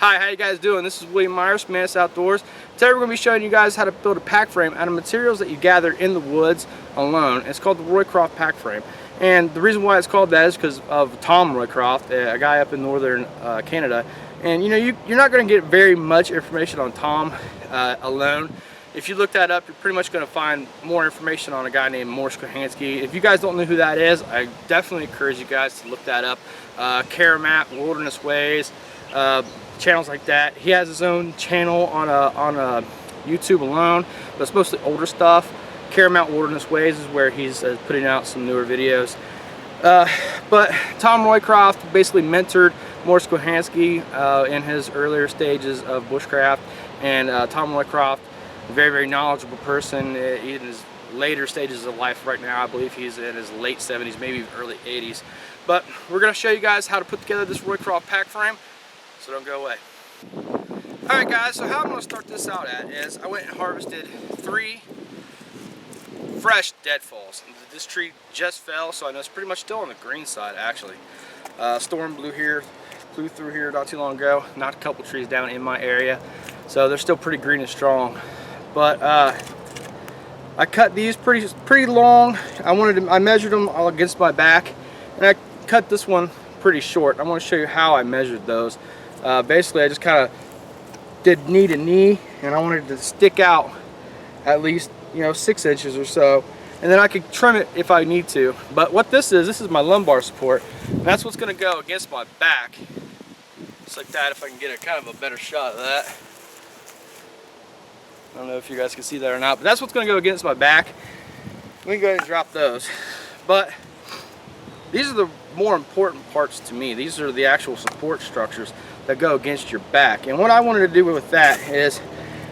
Hi, how you guys doing? This is William Myers from Mantis Outdoors. Today we're going to be showing you guys how to build a pack frame out of materials that you gather in the woods alone. It's called the Roycroft pack frame. And the reason why it's called that is because of Tom Roycroft, a guy up in northern Canada. And you know, you're not going to get very much information on Tom alone. If you look that up, you're pretty much going to find more information on a guy named Morris Kohansky. If you guys don't know who that is, I definitely encourage you guys to look that up. Karamat, Wilderness Ways, channels like that. He has his own channel on a YouTube alone, but it's mostly older stuff. Karamat Wilderness Ways is where he's putting out some newer videos. But Tom Roycroft basically mentored Morris Kohansky in his earlier stages of bushcraft, and Tom Roycroft, a very, very knowledgeable person in his later stages of life right now. I believe he's in his late 70s, maybe early 80s. But we're going to show you guys how to put together this Roycroft pack frame, so don't go away. Alright guys, so how I'm going to start this out at is I went and harvested 3 fresh deadfalls. This tree just fell, so I know it's pretty much still on the green side actually. Storm blew through here not too long ago, knocked a couple trees down in my area, so they're still pretty green and strong. But I cut these pretty long. I measured them all against my back, and I cut this one pretty short. I want to show you how I measured those. Basically, I just kind of did knee to knee, and I wanted it to stick out at least, you know, 6 inches or so, and then I could trim it if I need to. But what this is my lumbar support, and that's what's going to go against my back, just like that. If I can get a kind of a better shot of that. I don't know if you guys can see that or not, but that's what's going to go against my back. We can go ahead and drop those. But these are the more important parts to me. These are the actual support structures that go against your back. And what I wanted to do with that is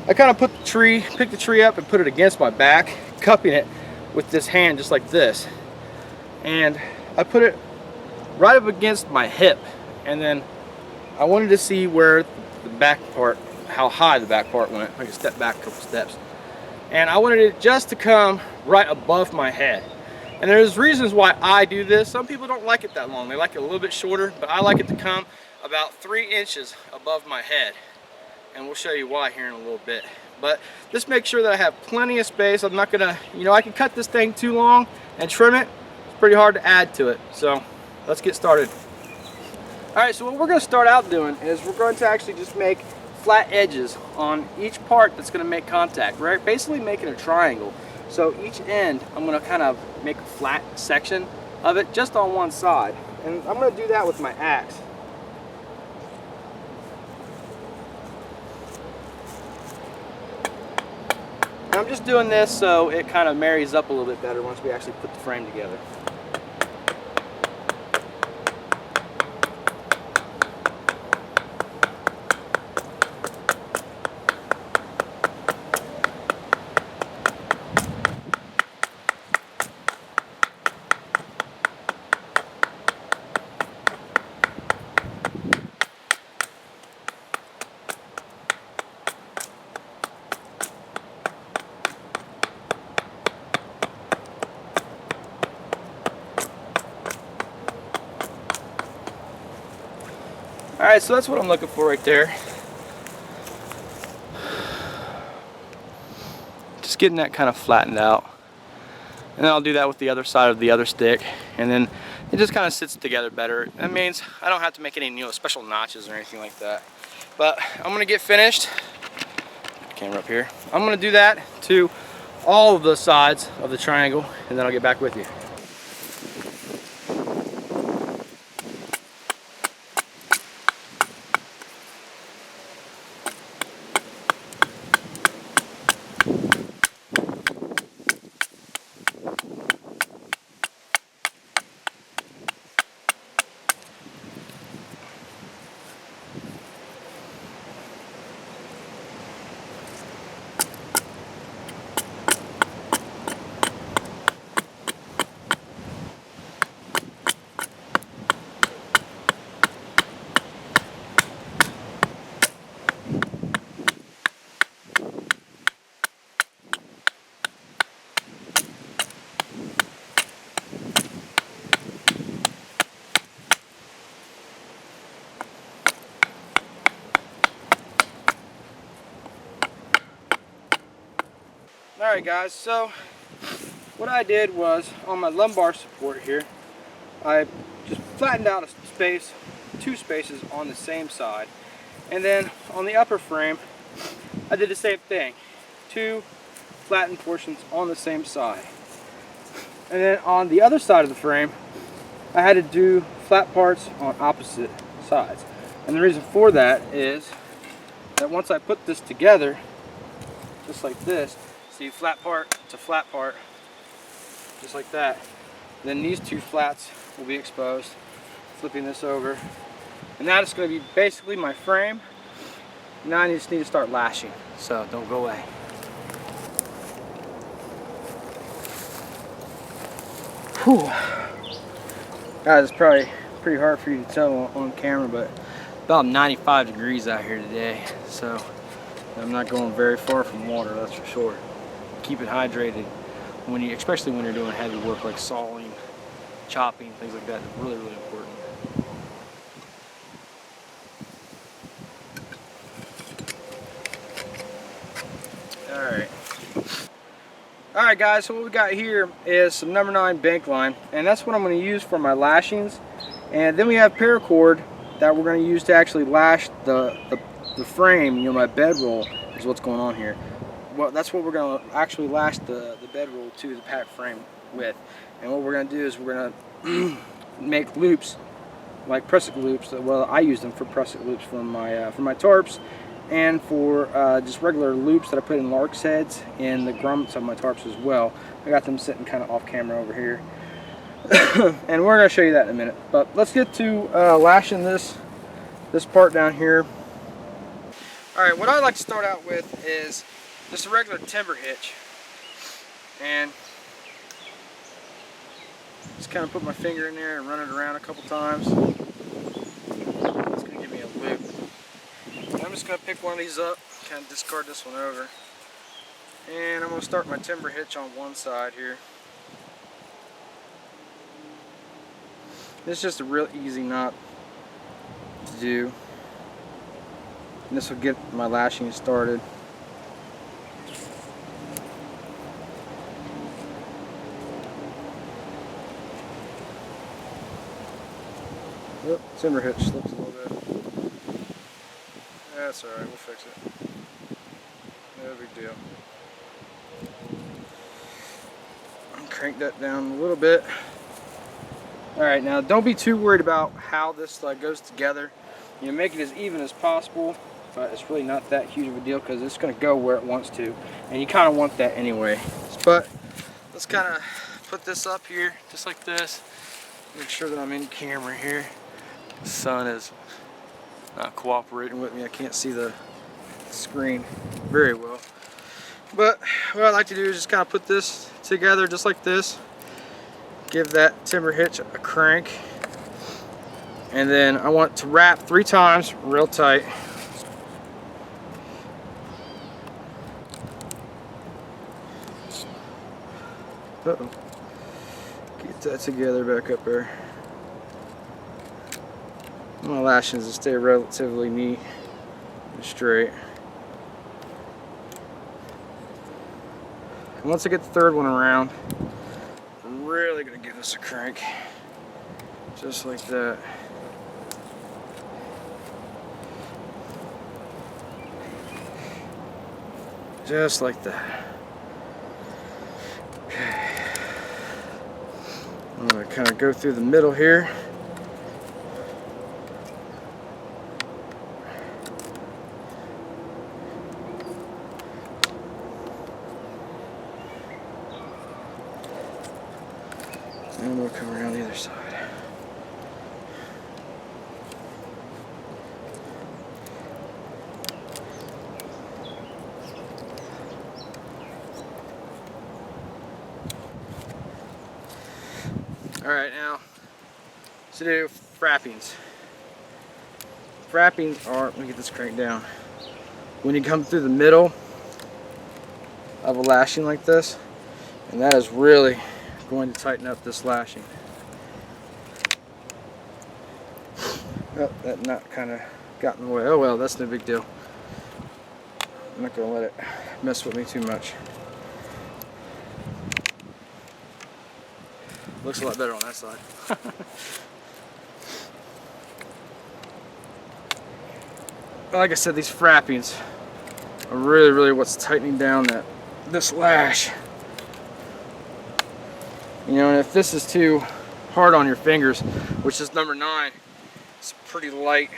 I kind of picked the tree up and put it against my back, cupping it with this hand just like this. And I put it right up against my hip. And then I wanted to see where the back part, how high the back part went. I can step back a couple steps. And I wanted it just to come right above my head. And there's reasons why I do this. Some people don't like it that long. They like it a little bit shorter, but I like it to come about 3 inches above my head. And we'll show you why here in a little bit. But just make sure that I have plenty of space. I'm not gonna, you know, I can cut this thing too long and trim it. It's pretty hard to add to it. So let's get started. All right, so what we're gonna start out doing is we're going to actually just make flat edges on each part that's going to make contact, right? Basically making a triangle. So each end I'm going to kind of make a flat section of it just on one side, and I'm going to do that with my axe. And I'm just doing this so it kind of marries up a little bit better once we actually put the frame together. Alright, so that's what I'm looking for right there. Just getting that kind of flattened out. And then I'll do that with the other side of the other stick. And then it just kind of sits together better. That means I don't have to make any, you know, special notches or anything like that. But I'm going to get finished. Put the camera up here. I'm going to do that to all of the sides of the triangle, and then I'll get back with you. Alright guys, so what I did was on my lumbar support here, I just flattened out a space, 2 spaces on the same side. And then on the upper frame, I did the same thing. 2 flattened portions on the same side. And then on the other side of the frame, I had to do flat parts on opposite sides. And the reason for that is that once I put this together, just like this, see, flat part to flat part, just like that, then these 2 flats will be exposed. Flipping this over, and that is going to be basically my frame. Now I just need to start lashing, so don't go away. Whew. Guys, it's probably pretty hard for you to tell on camera, but about 95 degrees out here today, so I'm not going very far from water, that's for sure. Keep it hydrated when you, especially when you're doing heavy work like sawing, chopping, things like that. It's really, really important. Alright guys, so what we got here is some number 9 bank line, and that's what I'm going to use for my lashings. And then we have paracord that we're going to use to actually lash the frame, you know, my bedroll is what's going on here. Well, that's what we're going to actually lash the bedroll to the pack frame with. And what we're going to do is we're going to make loops, like prusik loops. Well, I use them for prusik loops for my tarps, and for just regular loops that I put in lark's heads in the grommets of my tarps as well. I got them sitting kind of off camera over here. And we're going to show you that in a minute. But let's get to lashing this part down here. Alright, what I like to start out with is just a regular timber hitch. And just kind of put my finger in there and run it around a couple times. It's going to give me a loop. I'm just going to pick one of these up, kind of discard this one over, and I'm going to start my timber hitch on one side here. This is just a real easy knot to do, and this will get my lashing started. Oh, timber hitch slips a little bit. That's alright, we'll fix it. No big deal. Crank that down a little bit. Alright, now don't be too worried about how this goes together. You know, make it as even as possible, but it's really not that huge of a deal because it's going to go where it wants to. And you kind of want that anyway. But let's kind of put this up here, just like this. Make sure that I'm in camera here. The sun is not cooperating with me. I can't see the screen very well. But what I like to do is just kind of put this together just like this. Give that timber hitch a crank. And then I want to wrap 3 times real tight. Uh-oh. Get that together back up there. My lashings will stay relatively neat and straight. And once I get the 3rd one around, I'm really going to give this a crank. Just like that. Just like that. Okay. I'm going to kind of go through the middle here. And we'll come around the other side. Alright, now to do frappings. Frappings are, let me get this cranked down. When you come through the middle of a lashing like this, and that is really going to tighten up this lashing. Oh, that knot kind of got in the way. Oh well, that's no big deal. I'm not going to let it mess with me too much. Looks a lot better on that side. Like I said, these frappings are really what's tightening down this lash. You know, and if this is too hard on your fingers, which is number 9, it's a pretty light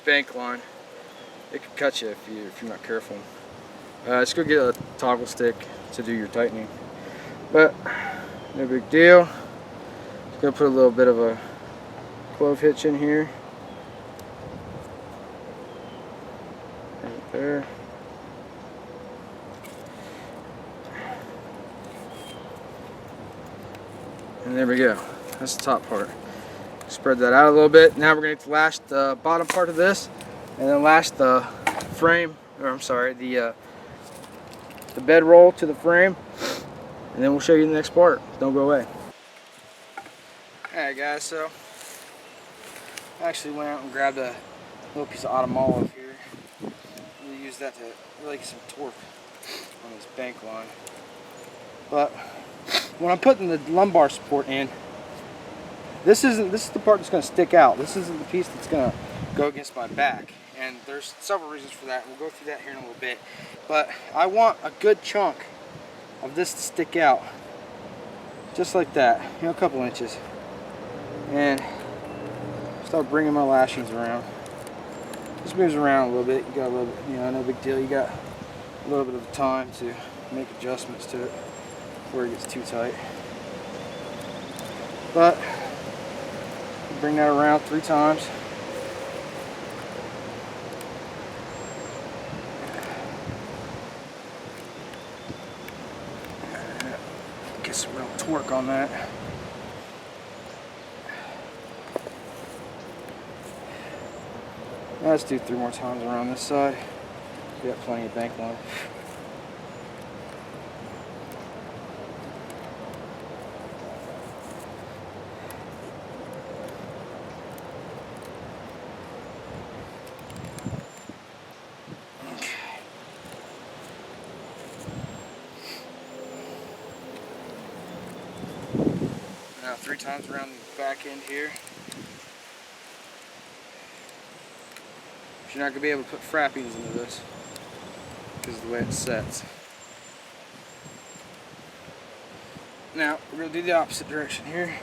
bank line. It could cut you if you're not careful. Just go get a toggle stick to do your tightening. But no big deal. Just gonna put a little bit of a clove hitch in here. Right there. And there we go. That's the top part. Spread that out a little bit. Now we're going to lash the bottom part of this, and then lash the frame, or I'm sorry, the bed roll to the frame, and then we'll show you the next part. Don't go away. Alright guys, so I actually went out and grabbed a little piece of autumn olive here. We'll use that to really get some torque on this bank line. But when I'm putting the lumbar support in, this is the part that's going to stick out. This isn't the piece that's going to go against my back. And there's several reasons for that. We'll go through that here in a little bit. But I want a good chunk of this to stick out. Just like that. You know, a couple inches. And start bringing my lashings around. Just moves around a little bit. You got a little bit, you know, no big deal. You got a little bit of time to make adjustments to it before it gets too tight. But bring that around 3 times. Get some real torque on that. Now let's do 3 more times around this side. We got plenty of bank line. Now 3 times around the back end here. You're not going to be able to put frappings into this because of the way it sets. Now we're going to do the opposite direction here.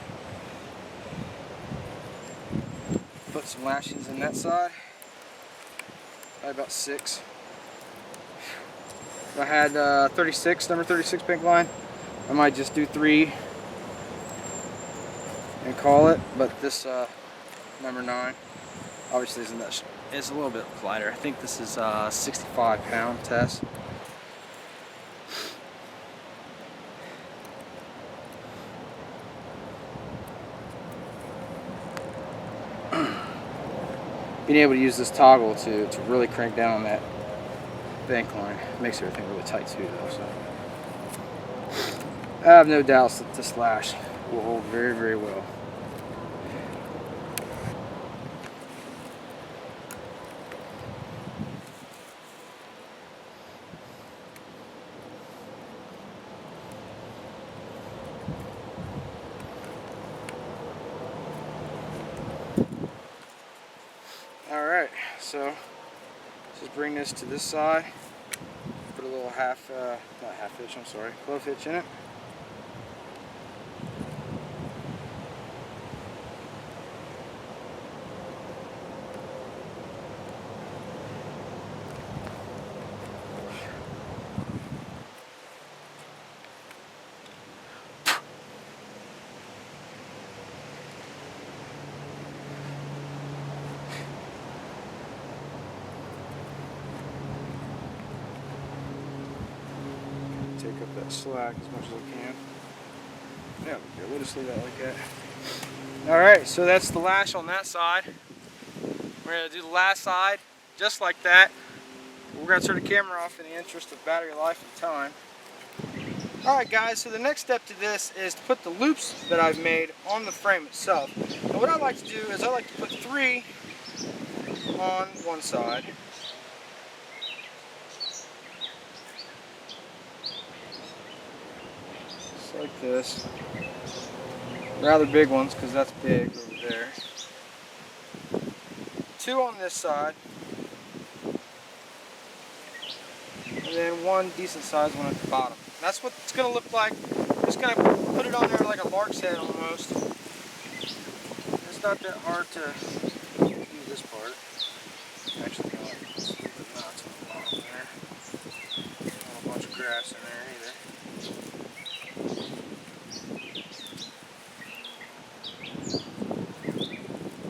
Put some lashings in that side. Probably about 6. If I had number 36 bank line, I might just do 3 and call it. But this number 9 obviously isn't that. It's a little bit lighter. I think this is a 65-pound test. Being able to use this toggle to really crank down on that bank line makes everything really tight too, though. So I have no doubts that this lash will hold very well. Alright, so just bring this to this side, put a little not half hitch, I'm sorry, clove hitch in it. Take up that slack as much as I can. Yeah, we'll just leave that like that. Alright, so that's the lash on that side. We're going to do the last side just like that. We're going to turn the camera off in the interest of battery life and time. Alright guys, so the next step to this is to put the loops that I've made on the frame itself. And what I like to do is I like to put 3 on one side. Like this, rather big ones because that's big over there. 2 on this side. And then 1 decent sized one at the bottom. That's what it's going to look like. Just going to put it on there like a lark's head almost. It's not that hard to use this part. Actually, you know what? Let's leave the knots on the bottom there. Not a bunch of grass in there either.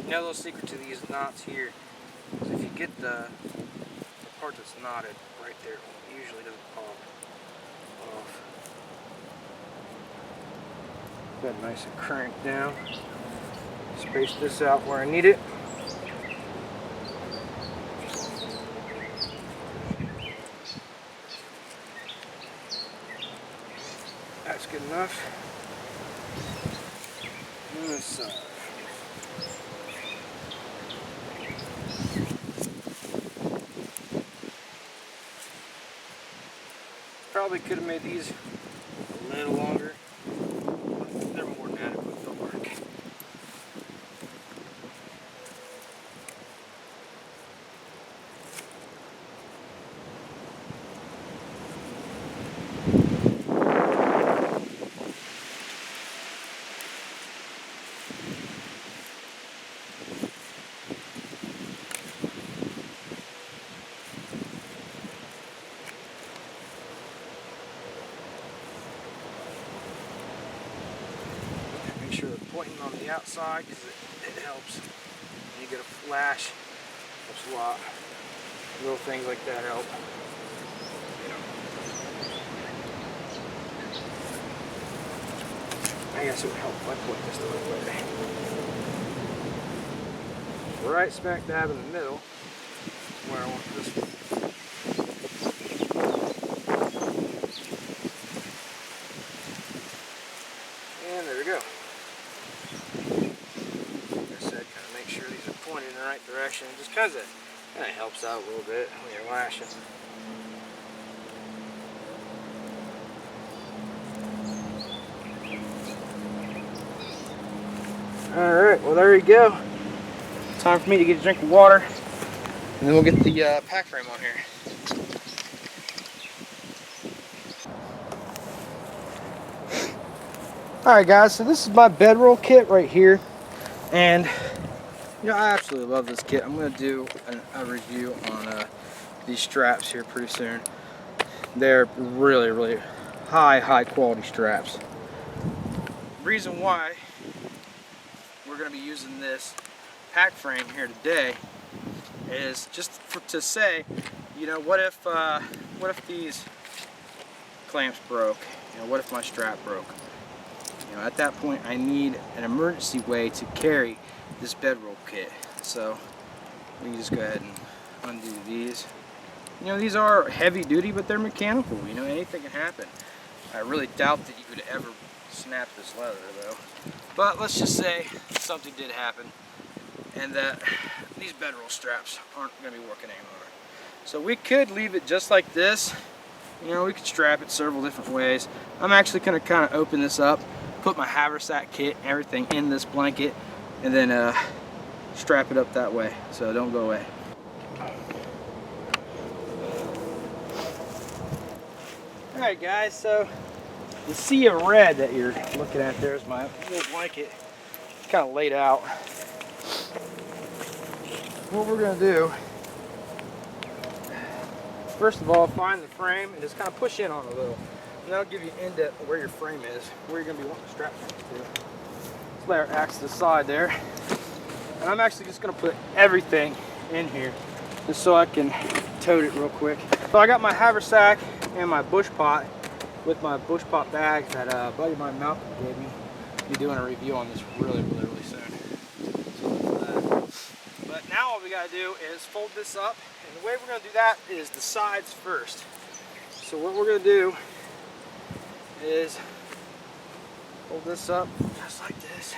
Now, a little secret to these knots here is if you get the part that's knotted right there, it usually doesn't pop off. Got it nice and cranked down. Space this out where I need it. That's good enough. And this side. Probably could have made these a little longer, but they're more than adequate for work. Make sure they're pointing on the outside because it helps. When you get a flash, it helps a lot. Little things like that help. I guess it would help if I point this the right way. Right smack dab in the middle is where I want this one. And there we go. Like I said, kind of make sure these are pointed in the right direction, just because it kind of helps out a little bit when you're lashing. Alright, well there you go. Time for me to get a drink of water, and then we'll get the pack frame on here. Alright guys, so this is my bedroll kit right here, and you know, I absolutely love this kit. I'm going to do a review on these straps here pretty soon. They're really high quality straps. Reason why we're going to be using this pack frame here today is just to say, you know, what if these clamps broke? You know, what if my strap broke? You know, at that point I need an emergency way to carry this bedroll kit. So we can just go ahead and undo these. You know, these are heavy duty, but they're mechanical. You know, anything can happen. I really doubt that you could ever snap this leather though. But let's just say something did happen and that these bedroll straps aren't going to be working anymore. So we could leave it just like this. You know, we could strap it several different ways. I'm actually going to kind of open this up, put my haversack kit and everything in this blanket, and then strap it up that way so don't go away. Alright guys, so the sea of red that you're looking at there is my little blanket. It's kind of laid out. What we're going to do, first of all, find the frame and just kind of push in on it a little. And that'll give you an in-depth of where your frame is, where you're going to be wanting to strap things to. Let's lay our axe to the side there. And I'm actually just going to put everything in here just so I can tote it real quick. So I got my haversack and my bush pot with my bush pot bag that a buddy of mine, Malcolm, gave me. I'll be doing a review on this really soon. So look for that. But now all we got to do is fold this up, and the way we're going to do that is the sides first. So what we're going to do is fold this up just like this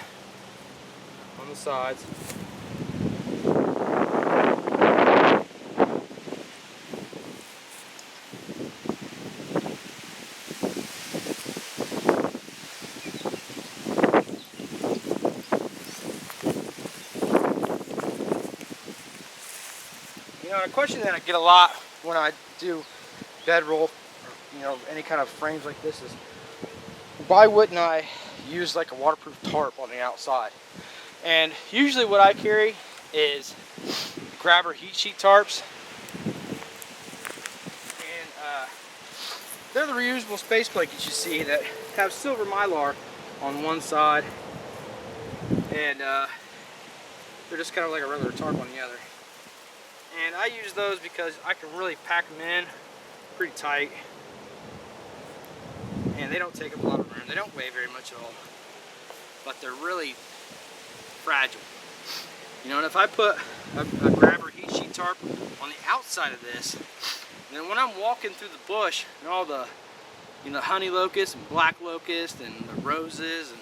on the sides. a question that I get a lot when I do bedroll, or, you know, any kind of frames like this is, why wouldn't I use like a waterproof tarp on the outside? And usually what I carry is grabber heat sheet tarps, and they're the reusable space blankets you see that have silver mylar on one side, and they're just kind of like a regular tarp on the other. And I use those because I can really pack them in pretty tight, and they don't take up a lot of room. They don't weigh very much at all, but they're really fragile. You know, and if I put a grabber heat sheet tarp on the outside of this, then when I'm walking through the bush and all the, you know, honey locust and black locust and the roses and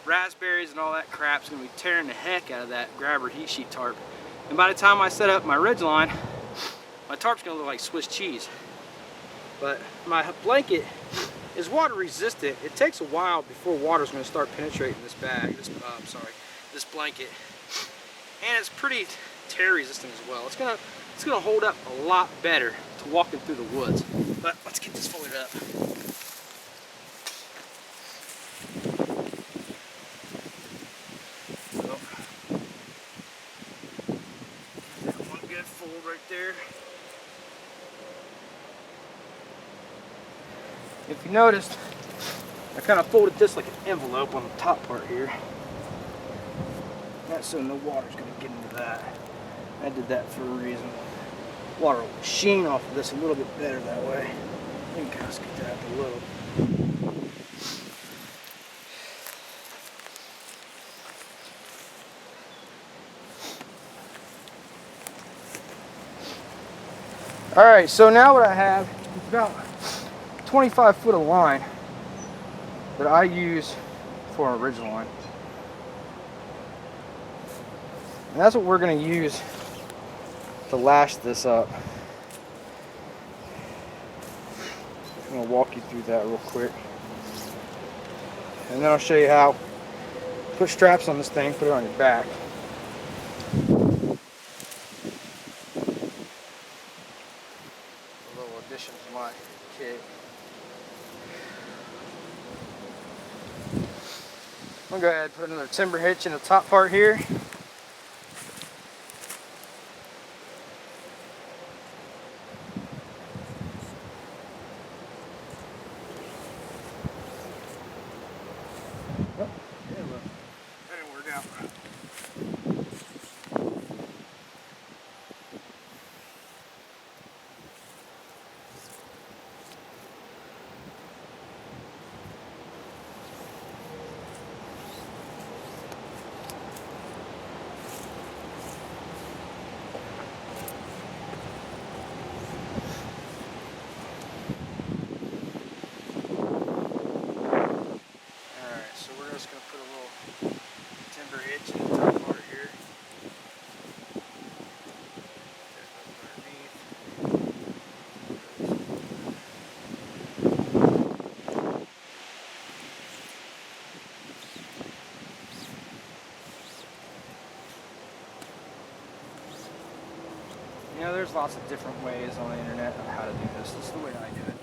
raspberries and all that crap's gonna be tearing the heck out of that grabber heat sheet tarp. And by the time I set up my ridge line, my tarp's gonna look like Swiss cheese. But my blanket is water resistant. It takes a while before water's gonna start penetrating this bag, this blanket. And it's pretty tear resistant as well. It's gonna hold up a lot better to walking through the woods. But let's get this folded up. Fold right there. If you noticed, I kind of folded this like an envelope on the top part here. That's so no water's going to get into that. I did that for a reason. Water will sheen off of this a little bit better that way. You can kind of scoot that up a little. Alright, so now what I have is about 25 foot of line that I use for a ridge line. And that's what we're going to use to lash this up. I'm going to walk you through that real quick. And then I'll show you how to put straps on this thing, put it on your back. Addition to my kit. I'm gonna go ahead and put another timber hitch in the top part here. Oh, yeah, look. That didn't work out. Just going to put a little timber hitch in the top part here. You know, there's lots of different ways on the internet of how to do this. This is the way I do it.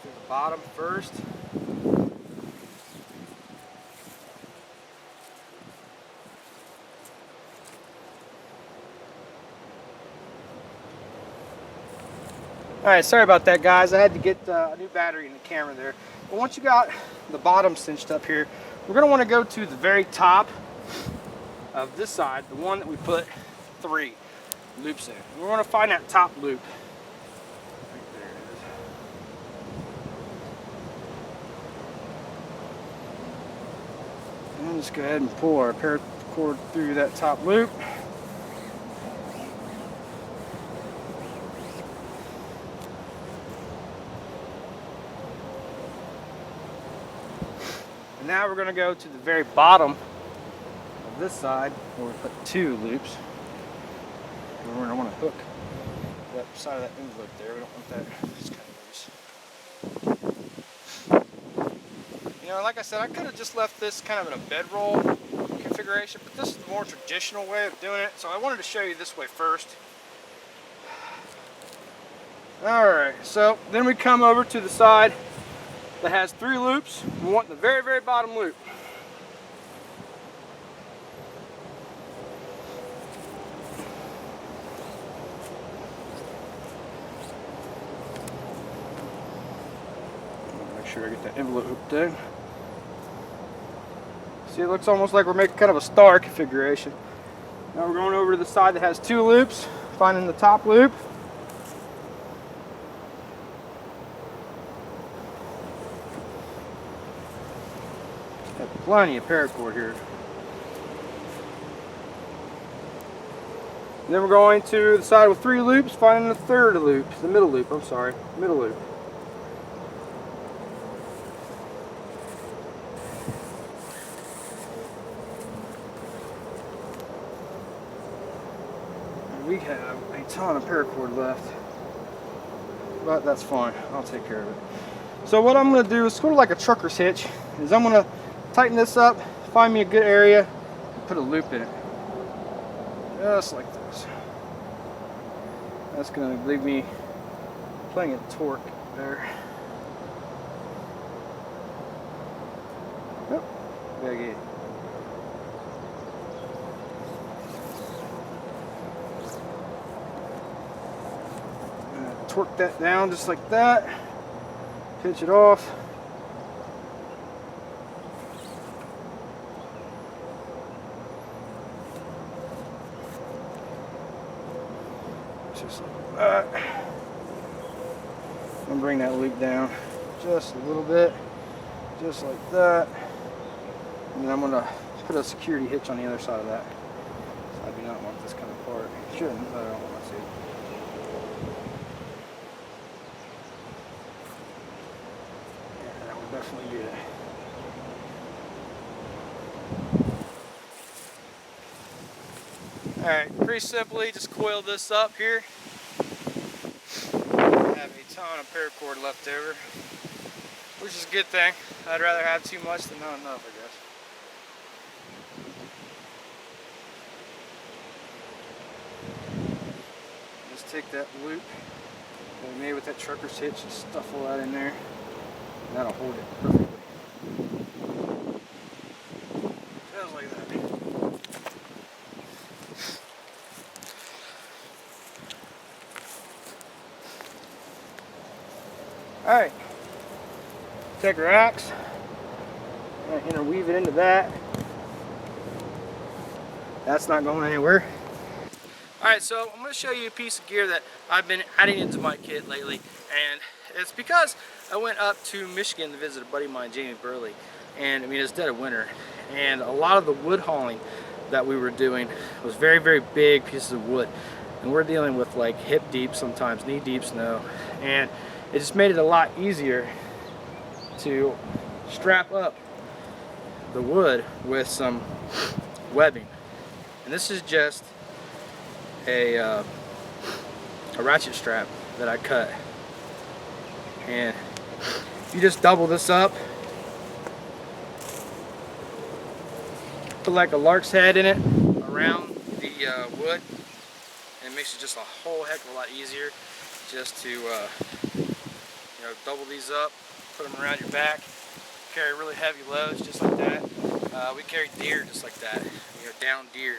Through the bottom first. Alright, sorry about that, guys. I had to get a new battery in the camera there. But once you got the bottom cinched up here, we're going to want to go to the very top of this side, the one that we put 3 loops in. And we're going to find that top loop. And just go ahead and pull our paracord through that top loop. And now we're going to go to the very bottom of this side where we put 2 loops. And we're going to want to hook that side of that envelope there. We don't want that just kind of loose. You know, like I said, I could have just left this kind of in a bedroll configuration, but this is the more traditional way of doing it, so I wanted to show you this way first. Alright, so then we come over to the side that has 3 loops. We want the very, very bottom loop. Make sure I get that envelope hooked in. See, it looks almost like we're making kind of a star configuration. Now we're going over to the side that has 2 loops, finding the top loop. Have plenty of paracord here. And then we're going to the side with 3 loops, finding the third loop, the middle loop, I'm sorry, middle loop. We have a ton of paracord left, but that's fine. I'll take care of it. So what I'm going to do is sort of like a trucker's hitch, is I'm going to tighten this up, find me a good area, and put a loop in it. Just like this. That's going to leave me plenty of torque there. Yep, gotta get it. Torque that down just like that, pinch it off. Just like that. And bring that loop down just a little bit, just like that. And then I'm going to put a security hitch on the other side of that. So I do not want this coming apart. Shouldn't, but I don't want to see it. Definitely do that. Alright, pretty simply just coil this up here. I have a ton of paracord left over, which is a good thing. I'd rather have too much than not enough, I guess. Just take that loop that we made with that trucker's hitch and stuff all that in there. That'll hold it perfectly. Just like that. Alright. Take our axe. I'm going to interweave it into that. That's not going anywhere. Alright, so I'm going to show you a piece of gear that I've been adding into my kit lately. And it's because I went up to Michigan to visit a buddy of mine, Jamie Burley, and I mean it's dead of winter, and a lot of the wood hauling that we were doing was very, very big pieces of wood, and we're dealing with like hip deep, sometimes knee deep snow, and it just made it a lot easier to strap up the wood with some webbing. And this is just a ratchet strap that I cut. And you just double this up, put like a lark's head in it around the wood, and it makes it just a whole heck of a lot easier just to you know, double these up, put them around your back, carry really heavy loads just like that. We carry deer just like that, you know, down deer.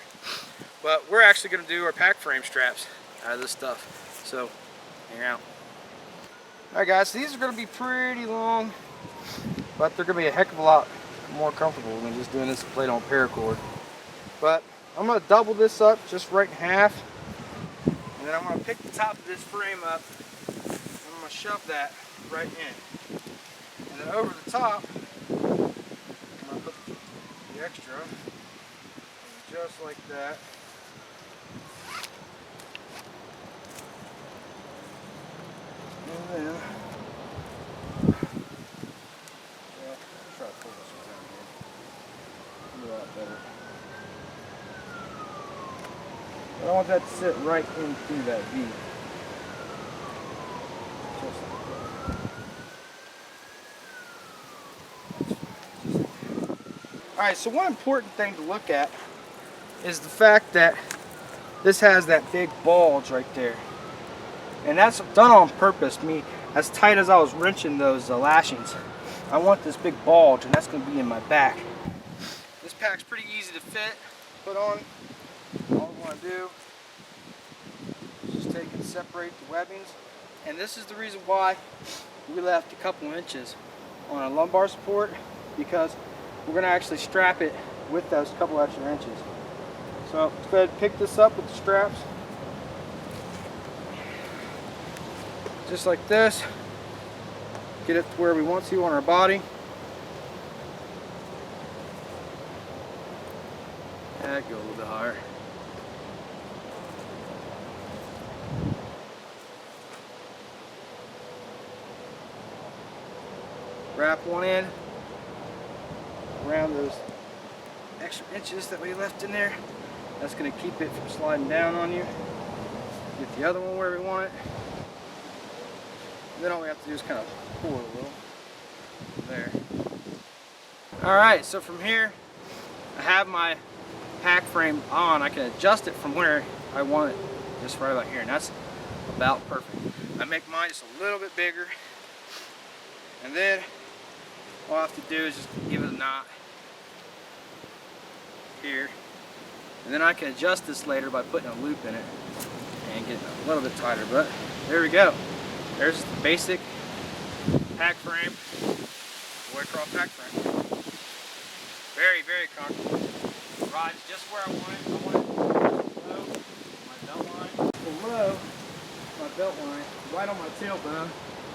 But we're actually going to do our pack frame straps out of this stuff, so hang out. Alright guys, so these are going to be pretty long, but they're going to be a heck of a lot more comfortable than just doing this plate on paracord. But I'm going to double this up just right in half, and then I'm going to pick the top of this frame up, and I'm going to shove that right in. And then over the top, I'm going to put the extra, just like that. And then, try to pull this one down here. A lot better. But I want that to sit right in through that V. Just like that. Alright, so one important thing to look at is the fact that this has that big bulge right there. And that's done on purpose. Me, as tight as I was wrenching those lashings, I want this big bulge, and that's going to be in my back. This pack's pretty easy to fit, put on. All we want to do is just take and separate the webbings. And this is the reason why we left a couple inches on our lumbar support, because we're going to actually strap it with those couple extra inches. So let's go ahead and pick this up with the straps. Just like this. Get it to where we want to on our body. Yeah, go a little bit higher. Wrap one end around those extra inches that we left in there. That's going to keep it from sliding down on you. Get the other one where we want it. And then all we have to do is kind of pull it a little. There. Alright, so from here, I have my pack frame on. I can adjust it from where I want it, just right about here, and that's about perfect. I make mine just a little bit bigger, and then all I have to do is just give it a knot here, and then I can adjust this later by putting a loop in it and getting it a little bit tighter. But there we go. There's the basic pack frame, Roycroft pack frame. Very, very comfortable. Rides just where I want it. I want it below my belt line. Below my belt line, right on my tailbone.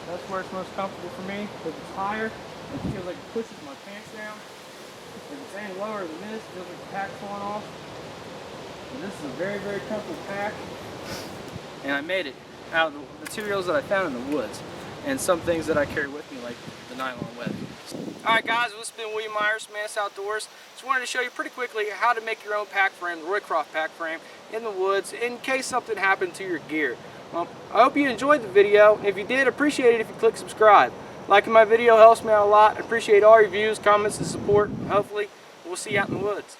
That's where it's most comfortable for me. If it's higher, it feels like it pushes my pants down. If it's any lower than this, it feels like the pack's falling off. And this is a very, very comfortable pack. And I made it out of the materials that I found in the woods, and some things that I carry with me, like the nylon webbing. Alright guys, well, this has been William Myers, Mantis Outdoors. Just wanted to show you pretty quickly how to make your own pack frame, the Roycroft pack frame, in the woods in case something happened to your gear. Well, I hope you enjoyed the video. If you did, appreciate it if you click subscribe. Liking my video helps me out a lot. I appreciate all your views, comments, and support. Hopefully, we'll see you out in the woods.